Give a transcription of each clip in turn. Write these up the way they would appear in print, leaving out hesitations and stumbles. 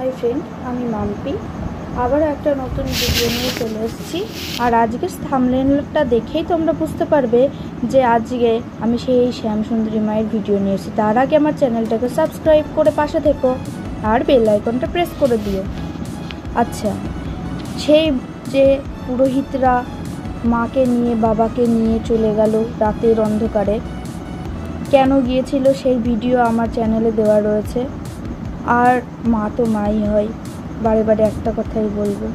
Hi friend, আমি মাম্পি আবার একটা নতুন ভিডিও নিয়ে চলে এসেছি। আর আজকে থাম্বনেলটা দেখেই তোমরা বুঝতে পারবে যে আজকে আমি সেই শ্যামসুন্দরী মায়ের ভিডিও নিয়ে এসেছি। তার আগে আমার চ্যানেলটাকে সাবস্ক্রাইব করে পাশে থেকো আর বেল আইকনটা প্রেস করে দিও। আচ্ছা, সেই যে পুরোহিতরা মাকে নিয়ে বাবাকে নিয়ে চলে গেল রাতের অন্ধকারে, কেন গিয়েছিল সেই ভিডিও আমার চ্যানেলে দেওয়া রয়েছে। আর মা তো মাই হয়, বারে বারে একটা কথাই বলবো,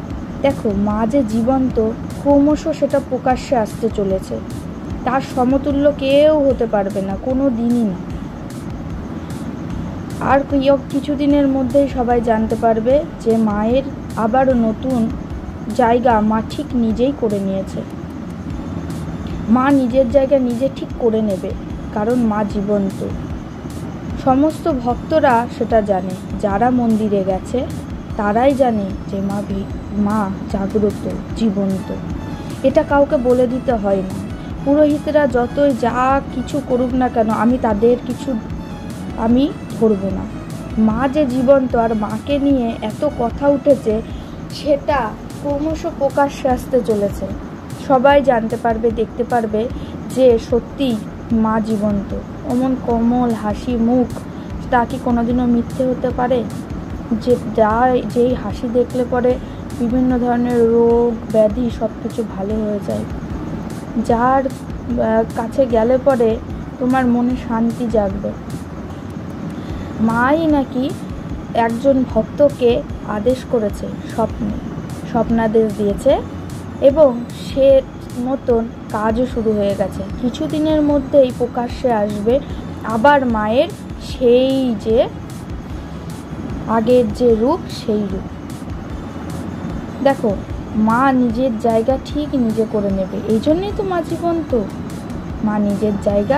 দেখো মা যে জীবন্ত, ক্রমশ সেটা প্রকাশ্যে আসতে চলেছে। তার সমতুল্য কেউ হতে পারবে না, কোনো দিনই না। আর কিছুদিনের মধ্যেই সবাই জানতে পারবে যে মায়ের আবারও নতুন জায়গা মা ঠিক নিজেই করে নিয়েছে। মা নিজের জায়গা নিজে ঠিক করে নেবে, কারণ মা জীবন্ত। সমস্ত ভক্তরা সেটা জানে, যারা মন্দিরে গেছে তারাই জানে যে মা জাগ্রত, জীবন্ত। এটা কাউকে বলে দিতে হয় না। পুরোহিতরা যতই যা কিছু করুক না কেন, আমি তাদের কিছু ধরব না। মা যে জীবন্ত, আর মাকে নিয়ে এত কথা উঠেছে, সেটা ক্রমশ প্রকাশ্যে আসতে চলেছে। সবাই জানতে পারবে, দেখতে পারবে যে সত্যি মা জীবন্ত। অমন কোমল হাসি মুখ, তা কি কোনোদিনও মিথ্যে হতে পারে? যেই হাসি দেখলে পরে বিভিন্ন ধরনের রোগ ব্যাধি সব কিছু ভালো হয়ে যায়। যার কাছে গেলে পরে তোমার মনে শান্তি জাগবে। মাই নাকি একজন ভক্তকে আদেশ করেছে, স্বপ্নাদেশ দিয়েছে, এবং সে মতন কাজও শুরু হয়ে গেছে। কিছুদিনের মধ্যেই প্রকাশ্যে আসবে আবার মায়ের সেই যে আগের যে রূপ, সেই রূপ। দেখো, মা নিজের জায়গা ঠিক নিজে করে নেবে। এই জন্যই তো মা জীবন্ত। মা নিজের জায়গা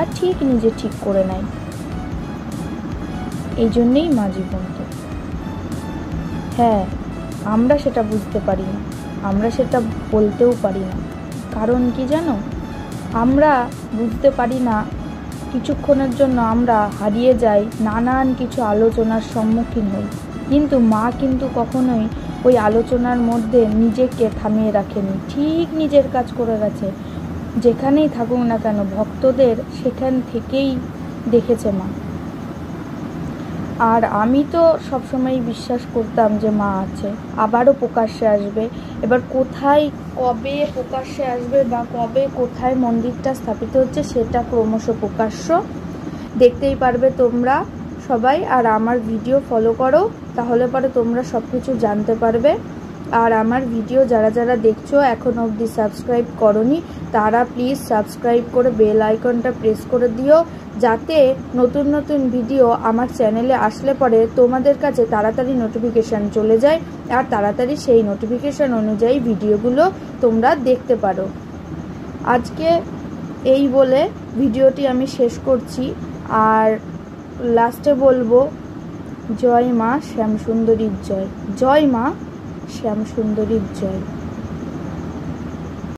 নিজে ঠিক করে নেয়, এই জন্যেই মা জীবন্ত। হ্যাঁ, আমরা সেটা বুঝতে পারি না, আমরা সেটা বলতেও পারি না। কারণ কি জানো, আমরা বুঝতে পারি না। কিছুক্ষণের জন্য আমরা হারিয়ে যাই, নানান কিছু আলোচনার সম্মুখীন হই, কিন্তু মা কিন্তু কখনোই ওই আলোচনার মধ্যে নিজেকে থামিয়ে রাখেনি। ঠিক নিজের কাজ করে গেছে। যেখানেই থাকুক না কেন, ভক্তদের সেখান থেকেই দেখেছে মা। আর আমি তো সবসময় বিশ্বাস করতাম যে মা আছে, আবারও প্রকাশ্যে আসবে। এবার কোথায় কবে প্রকাশ্যে আসবে বা কবে কোথায় মন্দিরটা স্থাপিত হচ্ছে, সেটা ক্রমশ প্রকাশ্য দেখতেই পারবে তোমরা সবাই। আর আমার ভিডিও ফলো করো, তাহলে পরে তোমরা সব কিছু জানতে পারবে। আর আমার ভিডিও যারা যারা দেখছো এখনও অবধি সাবস্ক্রাইব করোনি, তারা প্লিজ সাবস্ক্রাইব করে বেল আইকনটা প্রেস করে দিও, যাতে নতুন নতুন ভিডিও আমার চ্যানেলে আসলে পরে তোমাদের কাছে তাড়াতাড়ি নোটিফিকেশান চলে যায়, আর তাড়াতাড়ি সেই নোটিফিকেশান অনুযায়ী ভিডিওগুলো তোমরা দেখতে পারো। আজকে এই বলে ভিডিওটি আমি শেষ করছি। আর লাস্টে বলবো, জয় মা শ্যামসুন্দরীর জয়, জয় মা শ্যামসুন্দরীর জয়।